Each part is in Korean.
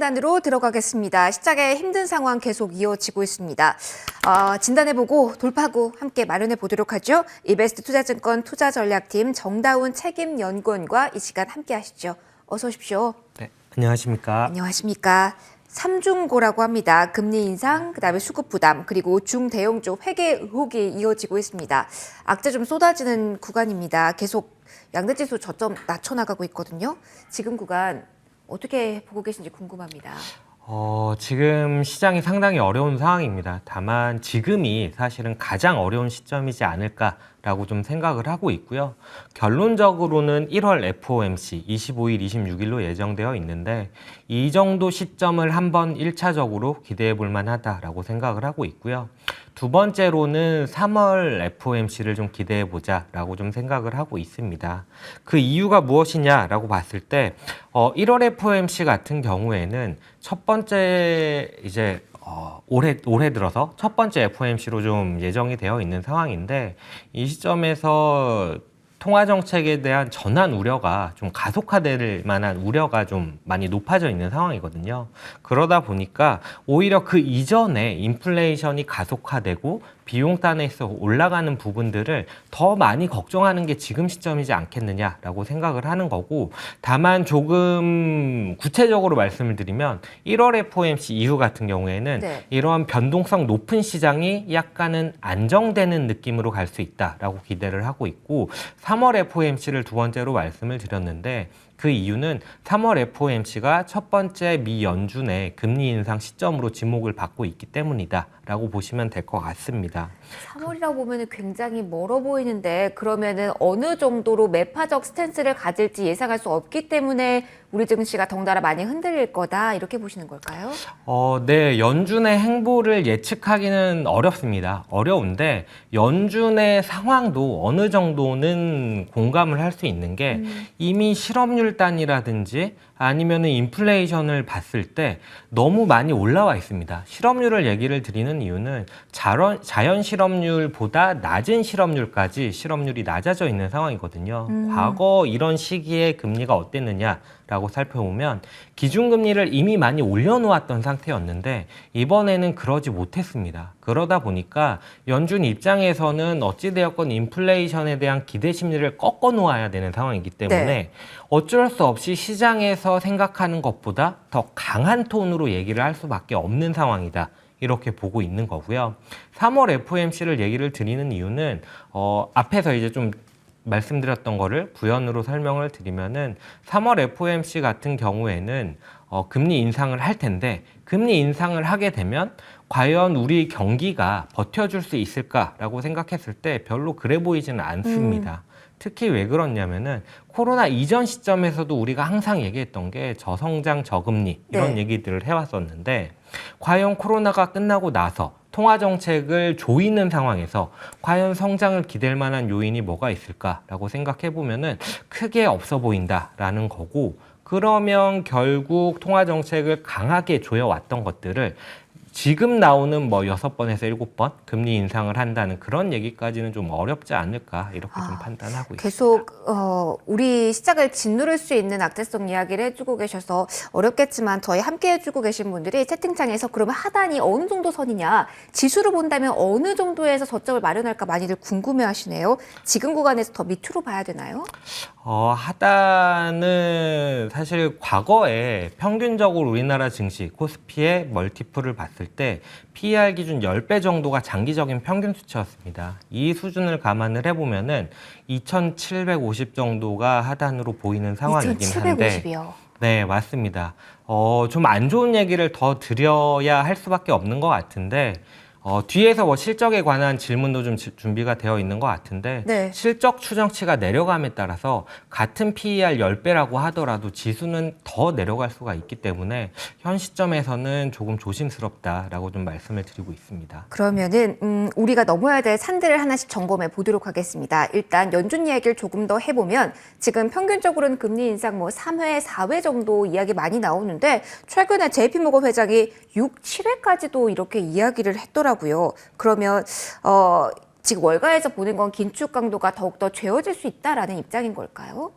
진단으로 들어가겠습니다. 시장의 힘든 상황 계속 이어지고 있습니다. 진단해보고 돌파구 함께 마련해 보도록 하죠. 이베스트 투자증권 투자전략팀 정다운 책임연구원과 이 시간 함께 하시죠. 어서 오십시오. 네, 안녕하십니까. 안녕하십니까. 삼중고라고 합니다. 금리 인상, 그다음에 수급 부담, 그리고 중대형주 회계 의혹이 이어지고 있습니다. 악재 좀 쏟아지는 구간입니다. 계속 양대지수 저점 낮춰나가고 있거든요. 지금 구간 어떻게 보고 계신지 궁금합니다. 지금 시장이 상당히 어려운 상황입니다. 다만 지금이 사실은 가장 어려운 시점이지 않을까라고 좀 생각을 하고 있고요. 결론적으로는 1월 FOMC 25일, 26일로 예정되어 있는데 이 정도 시점을 한번 1차적으로 기대해 볼 만하다라고 생각을 하고 있고요. 두 번째로는 3월 FOMC를 좀 기대해 보자라고 좀 생각을 하고 있습니다. 그 이유가 무엇이냐라고 봤을 때 1월 FOMC 같은 경우에는 첫 번째 이제 올해 들어서 첫 번째 FOMC로 좀 예정이 되어 있는 상황인데 이 시점에서 통화 정책에 대한 전환 우려가 좀 가속화될 만한 우려가 좀 많이 높아져 있는 상황이거든요. 그러다 보니까 오히려 그 이전에 인플레이션이 가속화되고 비용단에서 올라가는 부분들을 더 많이 걱정하는 게 지금 시점이지 않겠느냐라고 생각을 하는 거고, 다만 조금 구체적으로 말씀을 드리면 1월 FOMC 이후 같은 경우에는 이러한 변동성 높은 시장이 약간은 안정되는 느낌으로 갈 수 있다라고 기대를 하고 있고, 3월 FOMC를 두 번째로 말씀을 드렸는데 그 이유는 3월 FOMC가 첫 번째 미 연준의 금리 인상 시점으로 지목을 받고 있기 때문이다라고 보시면 될 것 같습니다. 3월이라고 보면 굉장히 멀어 보이는데 그러면은 어느 정도로 매파적 스탠스를 가질지 예상할 수 없기 때문에 우리 증시가 덩달아 많이 흔들릴 거다 이렇게 보시는 걸까요? 네, 연준의 행보를 예측하기는 어렵습니다. 어려운데 연준의 상황도 어느 정도는 공감을 할 수 있는 게 이미 실업률 단이라든지 아니면은 인플레이션을 봤을 때 너무 많이 올라와 있습니다. 실업률을 얘기를 드리는 이유는 자연 실업률보다 낮은 실업률까지 실업률이 낮아져 있는 상황이거든요. 과거 이런 시기에 금리가 어땠느냐라고 살펴보면 기준금리를 이미 많이 올려놓았던 상태였는데 이번에는 그러지 못했습니다. 그러다 보니까 연준 입장에서는 어찌되었건 인플레이션에 대한 기대 심리를 꺾어 놓아야 되는 상황이기 때문에 어쩔 수 없이 시장에서 생각하는 것보다 더 강한 톤으로 얘기를 할 수밖에 없는 상황이다. 이렇게 보고 있는 거고요. 3월 FOMC를 얘기를 드리는 이유는 앞에서 이제 좀 말씀드렸던 거를 부연으로 설명을 드리면은 3월 FOMC 같은 경우에는 금리 인상을 할 텐데 금리 인상을 하게 되면 과연 우리 경기가 버텨줄 수 있을까라고 생각했을 때 별로 그래 보이지는 않습니다. 특히 왜 그러냐면은 코로나 이전 시점에서도 우리가 항상 얘기했던 게 저성장 저금리 이런 얘기들을 해왔었는데 과연 코로나가 끝나고 나서 통화정책을 조이는 상황에서 과연 성장을 기댈 만한 요인이 뭐가 있을까라고 생각해 보면은 크게 없어 보인다라는 거고, 그러면 결국 통화정책을 강하게 조여왔던 것들을 지금 나오는 뭐 6번에서 7번 금리 인상을 한다는 그런 얘기까지는 좀 어렵지 않을까 이렇게 좀 판단하고 있습니다. 계속 우리 시장을 짓누를 수 있는 악재성 이야기를 해주고 계셔서 어렵겠지만 저희 함께 해주고 계신 분들이 채팅창에서 그러면 하단이 어느 정도 선이냐, 지수로 본다면 어느 정도에서 저점을 마련할까 많이들 궁금해하시네요. 지금 구간에서 더 밑으로 봐야 되나요? 하단은 사실 과거에 평균적으로 우리나라 증시 코스피의 멀티플을 봤을 때 PER 기준 10배 정도가 장기적인 평균 수치였습니다. 이 수준을 감안을 해보면은 2,750 정도가 하단으로 보이는 상황이긴 한데 2,750이요? 네, 맞습니다. 좀 안 좋은 얘기를 더 드려야 할 수밖에 없는 것 같은데 뒤에서 뭐 실적에 관한 질문도 좀 준비가 되어 있는 것 같은데 실적 추정치가 내려감에 따라서 같은 PER 10배라고 하더라도 지수는 더 내려갈 수가 있기 때문에 현 시점에서는 조금 조심스럽다라고 좀 말씀을 드리고 있습니다. 그러면은 우리가 넘어야 될 산들을 하나씩 점검해 보도록 하겠습니다. 일단 연준 이야기를 조금 더 해보면 지금 평균적으로는 금리 인상 뭐 3회, 4회 정도 이야기 많이 나오는데 최근에 JP모건 회장이 6, 7회까지도 이렇게 이야기를 했더라고요. 그러면 지금 월가에서 보는 건 긴축 강도가 더욱더 죄어질 수 있다라는 입장인 걸까요?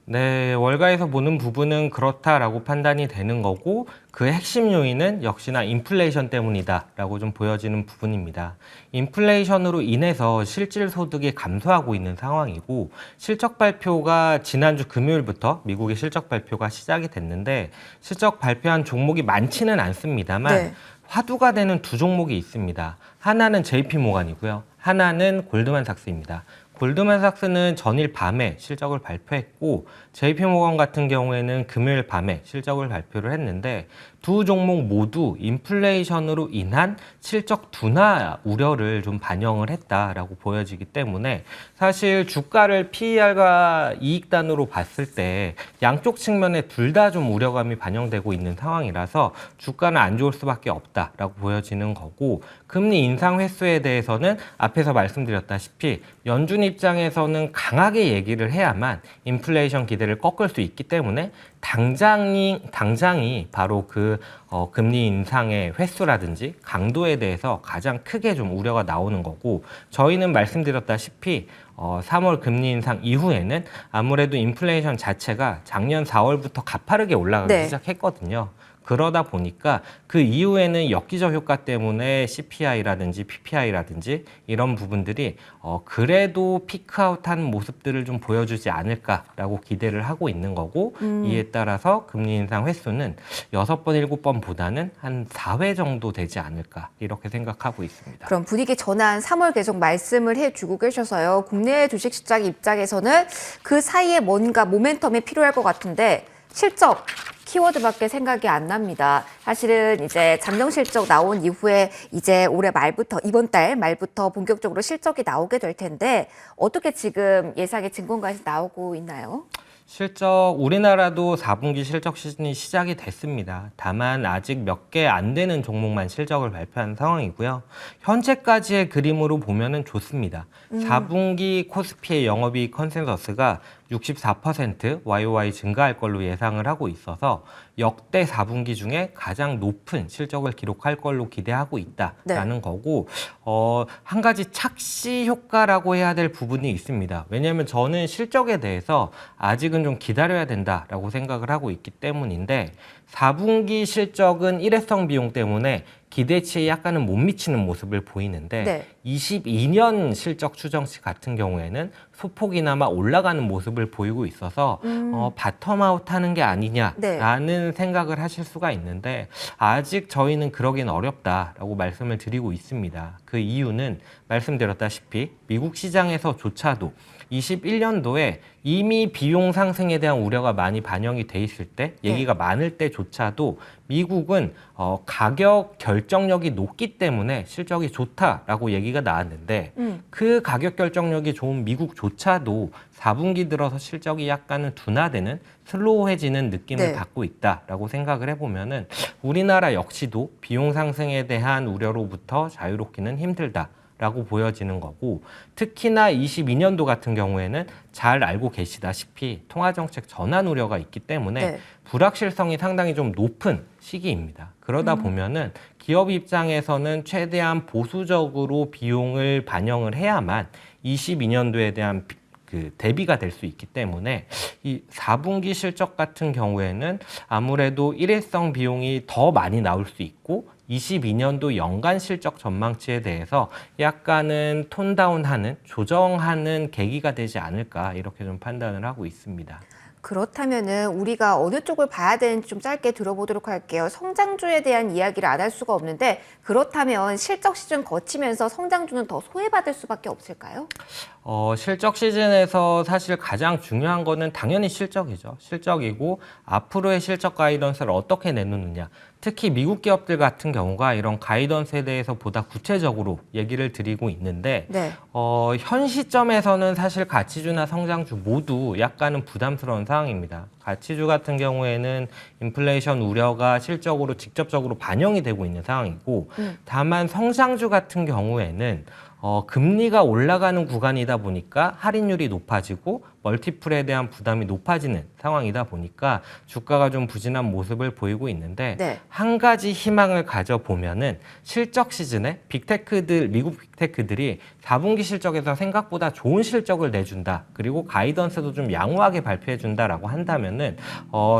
네, 월가에서 보는 부분은 그렇다라고 판단이 되는 거고 그 핵심 요인은 역시나 인플레이션 때문이다라고 좀 보여지는 부분입니다. 인플레이션으로 인해서 실질 소득이 감소하고 있는 상황이고 실적 발표가 지난주 금요일부터 미국의 실적 발표가 시작이 됐는데 실적 발표한 종목이 많지는 않습니다만 네. 화두가 되는 두 종목이 있습니다. 하나는 JP 모간이고요. 하나는 골드만삭스입니다. 골드만삭스는 전일 밤에 실적을 발표했고 JP모건 같은 경우에는 금요일 밤에 실적을 발표를 했는데 두 종목 모두 인플레이션으로 인한 실적 둔화 우려를 좀 반영을 했다라고 보여지기 때문에 사실 주가를 PER과 이익단으로 봤을 때 양쪽 측면에 둘 다 좀 우려감이 반영되고 있는 상황이라서 주가는 안 좋을 수밖에 없다라고 보여지는 거고 금리 인상 횟수에 대해서는 앞에서 말씀드렸다시피 연준 입장에서는 강하게 얘기를 해야만 인플레이션 기대를 꺾을 수 있기 때문에 당장이 바로 그 금리 인상의 횟수라든지 강도에 대해서 가장 크게 좀 우려가 나오는 거고 저희는 말씀드렸다시피 3월 금리 인상 이후에는 아무래도 인플레이션 자체가 작년 4월부터 가파르게 올라가기 네. 시작했거든요. 그러다 보니까 그 이후에는 역기저 효과 때문에 CPI라든지 PPI라든지 이런 부분들이 그래도 피크아웃한 모습들을 좀 보여주지 않을까라고 기대를 하고 있는 거고 이에 따라서 금리 인상 횟수는 6번, 7번보다는 한 4회 정도 되지 않을까 이렇게 생각하고 있습니다. 그럼 분위기 전환 3월 계속 말씀을 해주고 계셔서요. 국내 주식시장 입장에서는 그 사이에 뭔가 모멘텀이 필요할 것 같은데 실적 키워드밖에 생각이 안 납니다. 사실은 이제 잠정 실적 나온 이후에 이제 올해 말부터 이번 달 말부터 본격적으로 실적이 나오게 될 텐데 어떻게 지금 예상의 증권가에서 나오고 있나요? 실적 우리나라도 4분기 실적 시즌이 시작이 됐습니다. 다만 아직 몇 개 안 되는 종목만 실적을 발표한 상황이고요. 현재까지의 그림으로 보면은 좋습니다. 4분기 코스피의 영업이익 컨센서스가 64% YOY 증가할 걸로 예상을 하고 있어서 역대 4분기 중에 가장 높은 실적을 기록할 걸로 기대하고 있다라는 거고 한 가지 착시 효과라고 해야 될 부분이 있습니다. 왜냐하면 저는 실적에 대해서 아직은 좀 기다려야 된다라고 생각을 하고 있기 때문인데 4분기 실적은 일회성 비용 때문에 기대치에 약간은 못 미치는 모습을 보이는데 네. 22년 실적 추정치 같은 경우에는 소폭이나마 올라가는 모습을 보이고 있어서 바텀아웃 하는 게 아니냐라는 생각을 하실 수가 있는데 아직 저희는 그러긴 어렵다라고 말씀을 드리고 있습니다. 그 이유는 말씀드렸다시피 미국 시장에서조차도 21년도에 이미 비용 상승에 대한 우려가 많이 반영이 돼 있을 때 얘기가 많을 때조차도 미국은 가격 결정력이 높기 때문에 실적이 좋다라고 얘기가 나왔는데 그 가격 결정력이 좋은 미국조차도 4분기 들어서 실적이 약간은 둔화되는 슬로우해지는 느낌을 받고 있다라고 생각을 해보면은 우리나라 역시도 비용 상승에 대한 우려로부터 자유롭기는 힘들다. 라고 보여지는 거고 특히나 22년도 같은 경우에는 잘 알고 계시다시피 통화정책 전환 우려가 있기 때문에 불확실성이 상당히 좀 높은 시기입니다. 그러다 보면은 기업 입장에서는 최대한 보수적으로 비용을 반영을 해야만 22년도에 대한 그 대비가 될 수 있기 때문에 이 4분기 실적 같은 경우에는 아무래도 일회성 비용이 더 많이 나올 수 있고 22년도 연간 실적 전망치에 대해서 약간은 톤다운하는 조정하는 계기가 되지 않을까 이렇게 좀 판단을 하고 있습니다. 그렇다면은 우리가 어느 쪽을 봐야 되는지 좀 짧게 들어보도록 할게요. 성장주에 대한 이야기를 안 할 수가 없는데 그렇다면 실적 시즌 거치면서 성장주는 더 소외받을 수밖에 없을까요? 실적 시즌에서 사실 가장 중요한 거는 당연히 실적이죠. 실적이고 앞으로의 실적 가이던스를 어떻게 내놓느냐. 특히 미국 기업들 같은 경우가 이런 가이던스에 대해서 보다 구체적으로 얘기를 드리고 있는데 현 시점에서는 사실 가치주나 성장주 모두 약간은 부담스러운 상황입니다. 가치주 같은 경우에는 인플레이션 우려가 실적으로 직접적으로 반영이 되고 있는 상황이고 다만 성장주 같은 경우에는 금리가 올라가는 구간이다 보니까 할인율이 높아지고 멀티플에 대한 부담이 높아지는 상황이다 보니까 주가가 좀 부진한 모습을 보이고 있는데 네. 한 가지 희망을 가져보면은 실적 시즌에 빅테크들, 미국 빅테크들이 4분기 실적에서 생각보다 좋은 실적을 내준다. 그리고 가이던스도 좀 양호하게 발표해준다라고 한다면은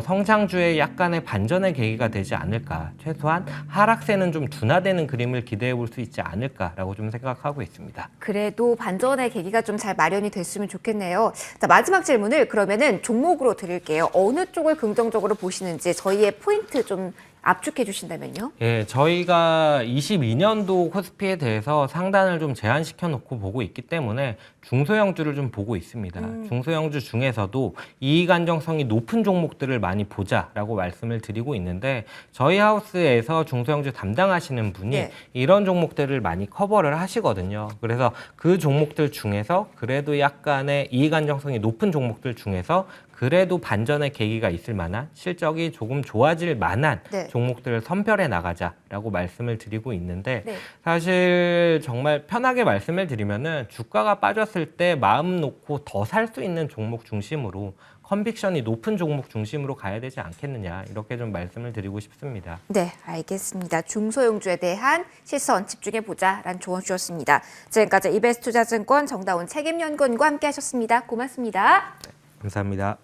성장주의 약간의 반전의 계기가 되지 않을까. 최소한 하락세는 좀 둔화되는 그림을 기대해 볼 수 있지 않을까라고 좀 생각하고 있습니다. 그래도 반전의 계기가 좀 잘 마련이 됐으면 좋겠네요. 자, 마지막 질문을 그러면은 종목으로 드릴게요. 어느 쪽을 긍정적으로 보시는지 저희의 포인트 좀 압축해 주신다면요. 예, 저희가 22년도 코스피에 대해서 상단을 좀 제한시켜 놓고 보고 있기 때문에 중소형주를 좀 보고 있습니다. 중소형주 중에서도 이익 안정성이 높은 종목들을 많이 보자라고 말씀을 드리고 있는데 저희 하우스에서 중소형주 담당하시는 분이 네. 이런 종목들을 많이 커버를 하시거든요. 그래서 그 종목들 중에서 그래도 약간의 이익 안정성이 높은 종목들 중에서 그래도 반전의 계기가 있을 만한 실적이 조금 좋아질 만한 네. 종목들을 선별해 나가자라고 말씀을 드리고 있는데 네. 사실 정말 편하게 말씀을 드리면은 주가가 빠졌을 때 마음 놓고 더 살 수 있는 종목 중심으로 컨빅션이 높은 종목 중심으로 가야 되지 않겠느냐 이렇게 좀 말씀을 드리고 싶습니다. 네, 알겠습니다. 중소형주에 대한 시선 집중해 보자라는 조언 주셨습니다. 지금까지 이베스투자증권 정다운 책임연구원과 함께하셨습니다. 고맙습니다. 감사합니다.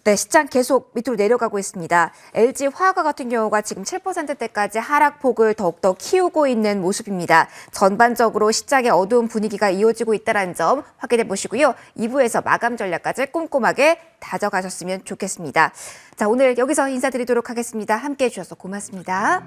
네, 시장 계속 밑으로 내려가고 있습니다. LG 화학과 같은 경우가 지금 7%대까지 하락폭을 더욱더 키우고 있는 모습입니다. 전반적으로 시장의 어두운 분위기가 이어지고 있다는 점 확인해 보시고요. 2부에서 마감 전략까지 꼼꼼하게 다져가셨으면 좋겠습니다. 자, 오늘 여기서 인사드리도록 하겠습니다. 함께해 주셔서 고맙습니다.